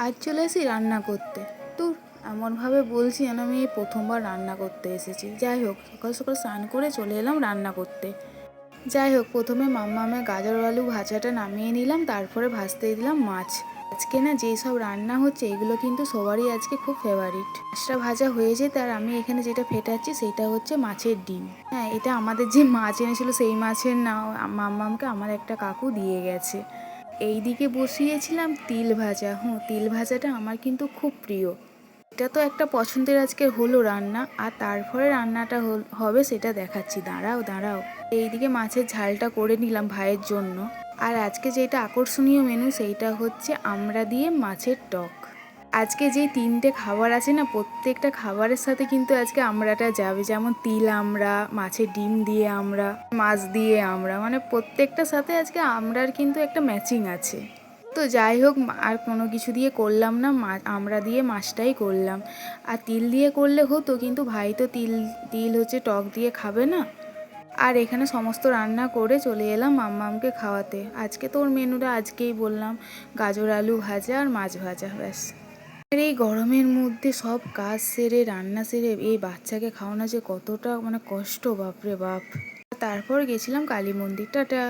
আজ চলে এসেছি রান্না করতে। তো এমনভাবে বলছি যেন আমি এই প্রথমবার রান্না করতে এসেছি। যাই হোক, সকাল সকাল স্নান করে চলে এলাম রান্না করতে। যাই হোক, প্রথমে মাম্মামের গাজর আলু ভাজাটা নামিয়ে নিলাম, তারপরে ভাজতে দিলাম মাছ। আজকে না যেই সব রান্না হচ্ছে এগুলো কিন্তু সবারই আজকে খুব ফেভারিট। মাছটা ভাজা হয়েছে, তার আমি এখানে যেটা ফেটাচ্ছি সেটা হচ্ছে মাছের ডিম। হ্যাঁ, এটা আমাদের যে মাছ এনেছিল সেই মাছের না, মাম্মামকে আমার একটা কাকু দিয়ে গেছে। এইদিকে বসিয়েছিলাম তিল ভাজা। তিল ভাজাটা আমার কিন্তু খুব প্রিয়। এটা তো একটা পছন্দের আজকে হলো রান্না, আর তারপরে রান্নাটা হবে সেটা দেখাচ্ছি। দাঁড়াও দাঁড়াও। এইদিকে মাছের ঝালটা করে নিলাম ভাইয়ের জন্য। আর আজকে যেটা আকর্ষণীয় মেনু সেইটা হচ্ছে আমড়া দিয়ে মাছের টক। আজকে যে 3টে খাবার আছে না, প্রত্যেকটা খাবারের সাথে কিন্তু আজকে আমড়াটা যাবে। যেমন তিল আমড়া, মাছের ডিম দিয়ে আমড়া, মাছ দিয়ে আমড়া, মানে প্রত্যেকটার সাথে আজকে আমড়ার কিন্তু একটা ম্যাচিং আছে। তো যাই হোক, আর কোনো কিছু দিয়ে করলাম না, আমড়া দিয়ে মাছটাই করলাম। আর তিল দিয়ে করলে হতো, কিন্তু ভাই তো তিল তিল হচ্ছে টক দিয়ে খাবে না। আর এখানে সমস্ত রান্না করে চলে এলাম মাম্মামকে খাওয়াতে। আজকে তো ওর মেনুটা আজকেই বললাম, গাজর আলু ভাজা আর মাছ ভাজা, ব্যাস। আর এই গরমের মধ্যে সব কাজ সেরে রান্না সেরে এই বাচ্চাকে খাওয়ানো যে কতটা মানে কষ্ট, বাপরে বাপ। তারপর গেছিলাম কালী মন্দির। টাটা।